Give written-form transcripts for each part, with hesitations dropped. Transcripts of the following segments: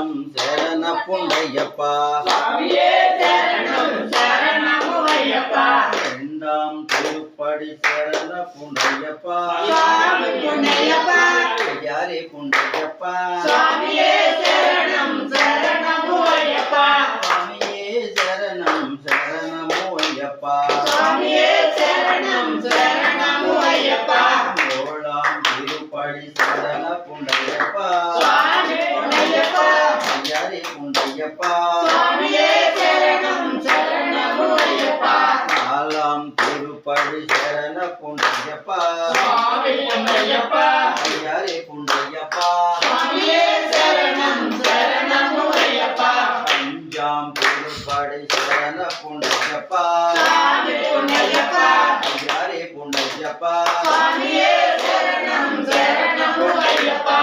சரணம் சரணப்புண்டையப்பா சுவாமியே சரணம் சரணமுவையப்பா இரண்டாம் திருப்படி சரணப்புண்டையப்பா சுவாமி புண்டையப்பா யாரே புண்டையப்பா சுவாமியே சரணம் சரணமுவையப்பா சுவாமியே சரணம் சரணமுவையப்பா சுவாமியே சரணம் சரணமுவையப்பா ஏழாம் திருப்படி சரணப்புண்டையப்பா சுவாமி புண்டையப்பா யாரே புண்டையப்பா சுவாமியே சரணம் சரணமுவையப்பா நாலாம் திருப்படி சரணப்புண்டையப்பா சுவாமி புண்டையப்பா யாரே புண்டையப்பா சுவாமியே சரணம் சரணமுவையப்பா அஞ்சாம் திருப்படி சரணப்புண்டையப்பா சுவாமி புண்டையப்பா யாரே புண்டையப்பா சுவாமியே சரணம் சரணமுவையப்பா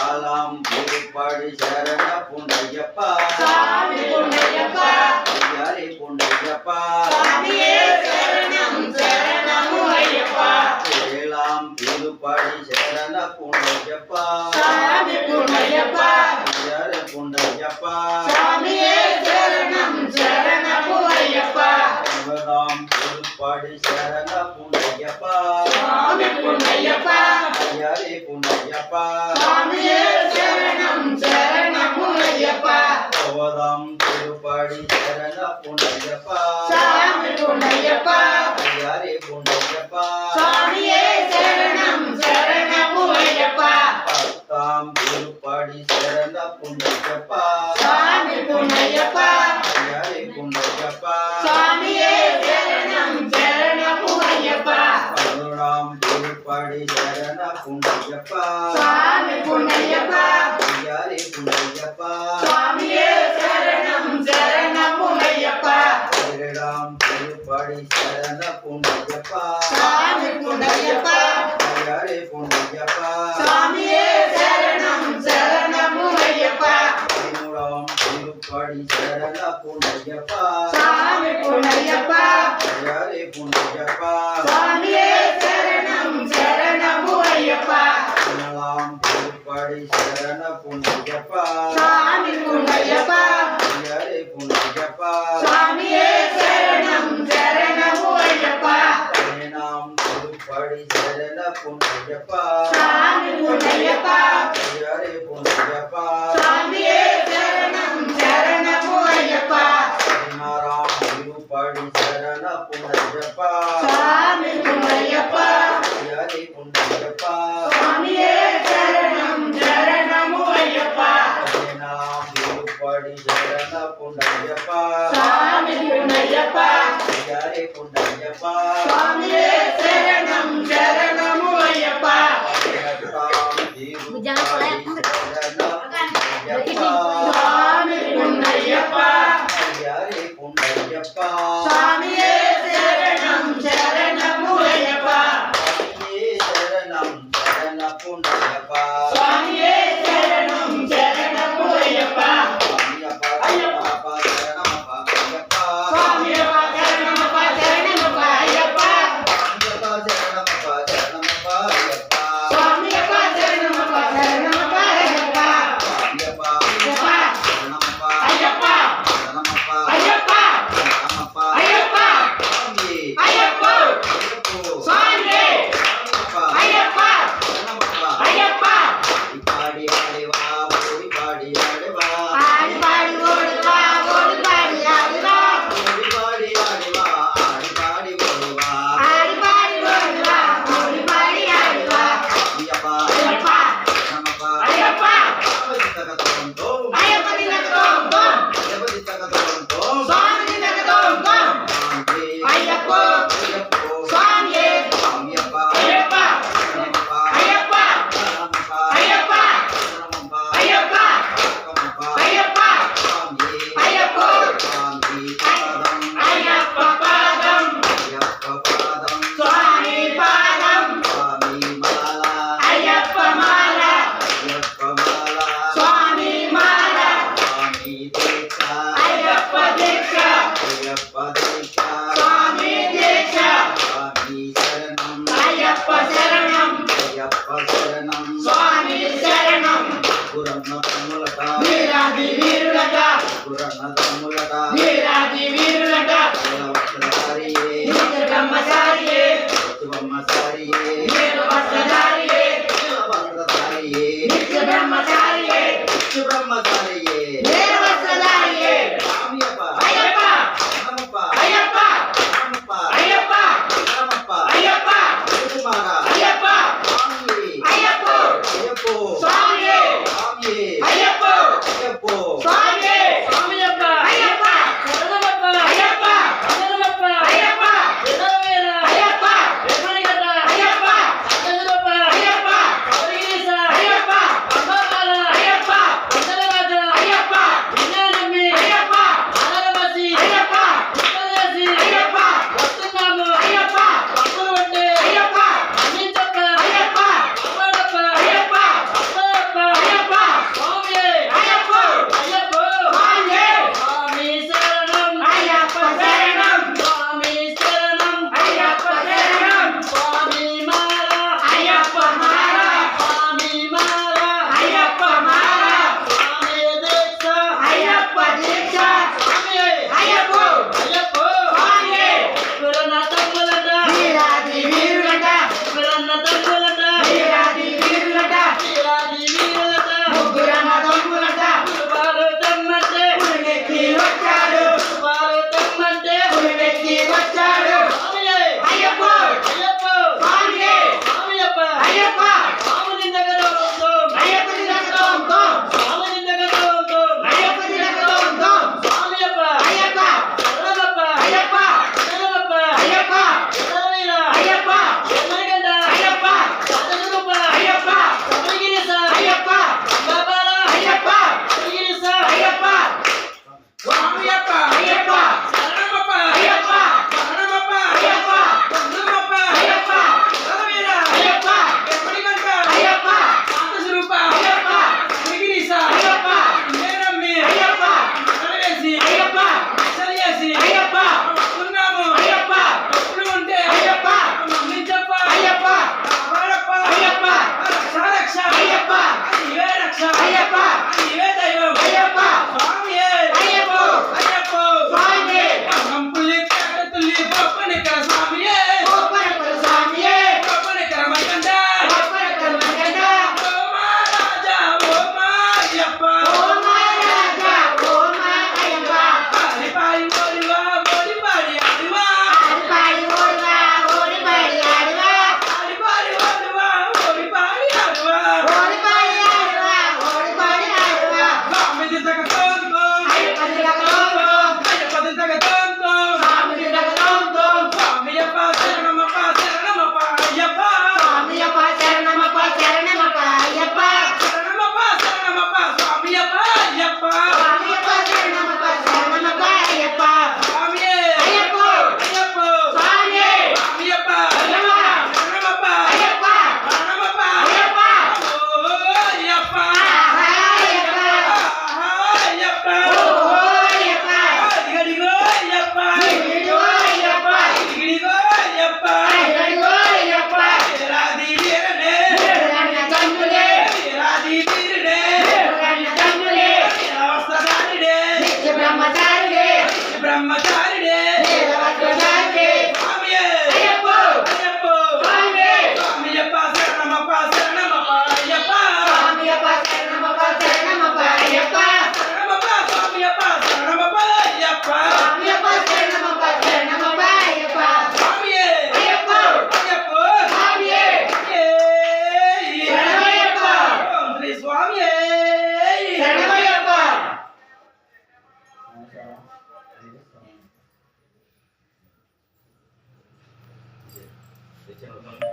ஆலாம் திருப்படி சரணப்புண்டையப்பா சுவாமி புண்டையப்பா யாரே புண்டையப்பா சுவாமியே சரணம் சரணமுவையப்பா ஏழாம் திருப்படி சரணப்புண்டையப்பா சுவாமி புண்டையப்பா யாரே புண்டையப்பா சுவாமியே சரணம் சரணமுவையப்பா ஒன்பதாம் திருப்படி சரணப்புண்டையப்பா சுவாமி புண்டையப்பா யாரே புண்டையப்பா சுவாமியே சரணம் சரணமுவையப்பா ஒன்பதாம் திருப்படி சரணப்புண்டையப்பா சுவாமி புண்டையப்பா யாரே புண்டையப்பா சுவாமியே சரணம் சரணமுவையப்பா பத்தாம் திருப்படி சரணப்புண்டையப்பா சுவாமி புண்டையப்பா யாரே புண்டையப்பா சுவாமியே சரணம் சரணமுவையப்பா பதினோராம் திருப்படி சரணப்புண்டையப்பா சுவாமி புண்டையப்பா யாரே புண்டையப்பா சுவாமியே சரணம் சரணமுவையப்பா பதினேழாம் திருப்படி சரணப்புண்டையப்பா சுவாமி புண்டையப்பா யாரே புண்டையப்பா சுவாமியே சரணம் சரணமுவையப்பா பதிமூறாம் திருப்படி சரணப்புண்டையப்பா சுவாமி புண்டையப்பா யாரே புண்டையப்பா சுவாமியே சரணம் சரணமுவையப்பா பதினாலாம் திருப்படி சரணப்புண்டையப்பா சுவாமி புண்டையப்பா யாரே புண்டையப்பா சுவாமியே சரணம் சரணமுவையப்பா பதினேழாம் திருப்படி சரணப்புண்டையப்பா சுவாமி புண்டையப்பா யாரே புண்டையப்பா சுவாமியே சரணம் சரணமுவையப்பா பதினாறாம் திருப்படி சரணப்புண்டையப்பா சுவாமி புண்டையப்பா யாரே புண்டையப்பா சுவாமியே சரணம் சரணமுவையப்பா பதினேழாம் திருப்படி சரணப்புண்டையப்பா சுவாமி புண்டையப்பா யாரே புண்டையப்பா சுவாமியே சரணம் சரணமுவையப்பா பதினெட்டாம் திருப்படி சரணப்புண்டையப்பா சுவாமி புண்டையப்பா யாரே புண்டையப்பா சுவாமியே சரணம் சரணமுவையப்பா சுவாமியே சரணம் சரணப்புண்டையப்பா சுவாமியே சரணம் சரணமுவையப்பா சுவாமியப்பா சரணமப்பா சரணமப்பா ஐயப்பா சுவாமியப்பா சரணமப்பா சரணமப்பா ஐயப்பா சுவாமியப்பா சரணமப்பா சரணமப்பா ஐயப்பா சுவாமியப்பா சரணமப்பா சரணமப்பா ஐயப்பா சுவாமியப்பா ஐயப்பா சரணமப்பா ஐயப்பா சரணமப்பா ஐயப்பா சரணமப்பா ஐயப்பா சுவாமியே ஐயப்போ ஐயப்போ சுவாமியே சுவாமியப்பா ஐயப்பா சரணமப்பா ஐயப்பா இப்பாடி అన్నదమ్ములట వీరాది వీరులట వస్త్రధారియే నిత్య బ్రహ్మచారియే బ్రహ్మచారియే నేను వస్త్రధారియే వస్త్రధారియే నిత్య బ్రహ్మచారియే బ్రహ్మచారియే నేను వస్త్రధారియే స్వామియప్ప అయ్యప్ప శరణమప్ప అయ్యప్ప శరణమప్ప అయ్యప్ప శరణమప్ప అయ్యప్ప కుమార అయ్యప్ప స్వామి అయ్యప్ప అయ్యప్పో స్వామియే స్వామి అయ్యప్ప అయ్యప్పో స్వామియే స్వామియప్ప అయ్యప్ప శరణమప్ప అయ్యప్ప శరణమప్ప అయ్యప్ప శరణమేర అయ్యప్ప వెంకటగడ్డ అయ్యప్ప సత్తజనప్ప అయ్యప్ప కౌరిగిరీశ అయ్యప్ప అంబాబాల అయ్యప్ప వందనరాజ అయ్యప్ప వినాయనమ్మి అయ్యప్ప ఆనరవాసి అయ్యప్ప ఉత్తరదేశి అయ్యప్ప వస్తున్నాము అయ్యప్ప పప్పులు వంటి అయ్యప్ప అందించప్ప అయ్యప్ప అమ్మాడప్ప అయ్యప్ప అప్పయ్యప్ప అయ్యప్ప స్వామి అయ్యప్ప అయ్యప్ప స్వామి స్వామి శరణం అయ్యప్ప శరణం స్వామి శరణం అయ్యప్ప శరణం స్వామి మాల అయ్యప్ప మాల స్వామి మాల అయ్యప్ప మాల స్వామి దీక్ష అయ్యప్ప దీక్ష స్వామి అయ్యప్ప అయ్యప్ప స్వామి పురణ తమ్ములట వీరాది వీరులట పురణ తమ్ములట వీరాది వీరులట వీరాది వీరులట ముగ్గురన్న దొంగులట పురుపాలు తమ్మంటే పులినెక్కి వచ్చాడు పురుపాలు తమ్మంటే పులినెక్కి వచ్చాడు స్వామి అయ్యప్ప అయ్యప్ప స్వామి స్వామియప్ప అయ్యప్ప స్వామిని దగ్గర ఉంటాం అయ్యప్ప దినకటంతో స్వామిని దగ్గర ఉంటాం అయ్యప్ప దినకటంతో స్వామియప్ప అయ్యప్ప శరణమప్ప అయ్యప్ప శరణమప్ప అయ్యప్ప శరణవీర అయ్యప్ప వెంకటగడ్డ అయ్యప్ప సత్తజనప్ప అయ్యప్ప కౌరిగిరీశ అయ్యప్ప అంబాబాల అయ్యప్ప కౌరిగిరీశ అయ్యప్ప స్వామియప్ప అయ్యప్ప శరణమప్ప అయ్యప్ప శరణమప్ప అయ్యప్ప వందనమప్ప అయ్యప్ప శరణవీర అయ్యప్ప వెంకటగడ్డ అయ్యప్ప శాంతస్వరూప అయ్యప్ప కౌరిగిరీశ అయ్యప్ప వినాయనమ్మి అయ్యప్ప మంగళవేసి అయ్యప్ప అక్షరయేసి అయ్యప్ప వస్తున్నాము అయ్యప్ప తప్పులు ఉంటే అయ్యప్ప మన్నించప్ప అయ్యప్ప కాపాడప్ప అయ్యప్ప రక్ష అయ్యప్ప నీవే రక్ష అయ్యప్ప నీవే దైవం అయ్యప్ప స్వామియే అయ్యప్ప అయ్యప్ప స్వామి కంపులి తుల్లి పప్పనికర స్వామియే గోపనకుల స్వామియే పప్పనికర మంగండ గోపనకుల మంగళ ఓ మహారాజా ఓ మాయప్ప ఓ మహారాజా ఓ మహాయప్ప పారి పారి ఓడివా ఓడి పారి ఆడివా ఆడిపాడి ఓడివా ఓడిపాడి ఆడివా పారి పారి ఓడివా ఓడి పారి ఆడివా ఓడిపాడి ఆడివా ఓడిపాడి ఆడివా స్వామిది తగతోంతో అయ్యప్పది రకలోంతో అయ్యప్పది తగతోంతో స్వామిది రకలోంతో స్వామియప్ప శరణమప్ప శరణమప్ప అయ్యప్ప స్వామియప్ప శరణమప్ప శరణమప్ప అయ్యప్ప శరణమప్ప శరణమప్ప స్వామియప్ప అయ్యప్ప స్వామియప్ప శరణమప్ప శరణమప్ప అయ్యప్ప స్వామియే అయ్యప్ప అయ్యప్ప స్వామి స్వామియప్ప అయ్యప్ప శరణమప్ప అయ్యప్ప శరణమప్ప అయ్యప్ప ఓ అయ్యప్ప అయ్యప్ప అయ్యప్ప ఓ అయ్యప్ప అడిగడిగో అయ్యప్ప ఇదిగో అయ్యప్ప అడిగడిగో అయ్యప్ప ఇదిగో అయ్యప్ప వీరాది వీరనే వీరుడన్న తమ్ముడే వీరాది వీరుడే వీరుడన్న తమ్ముడే వీరవస్త్రధారిడే నిత్య బ్రహ్మచారిడే బ్రహ్మచారిడే వీరవస్త్రధారిడే స్వామియే అయ్యప్ప అయ్యప్ప స్వామి స్వామియప్ప శరణమప్ప శరణమప్ప అయ్యప్ప స్వామియప్ప శరణమప్ప శరణమప్ప అయ్యప్ప శరణమప్ప స్వామియప్ప శరణమప్ప అయ్యప్ప స్వామియప్ప శరణమప్ప శరణమప్ప అయ్యప్ప స్వామియే అయ్యప్ప అయ్యప్ప స్వామియే శరణమయ్యప్ప. ఓం శ్రీ స్వామియే శరణమయ్యప్ప తెచ్చిన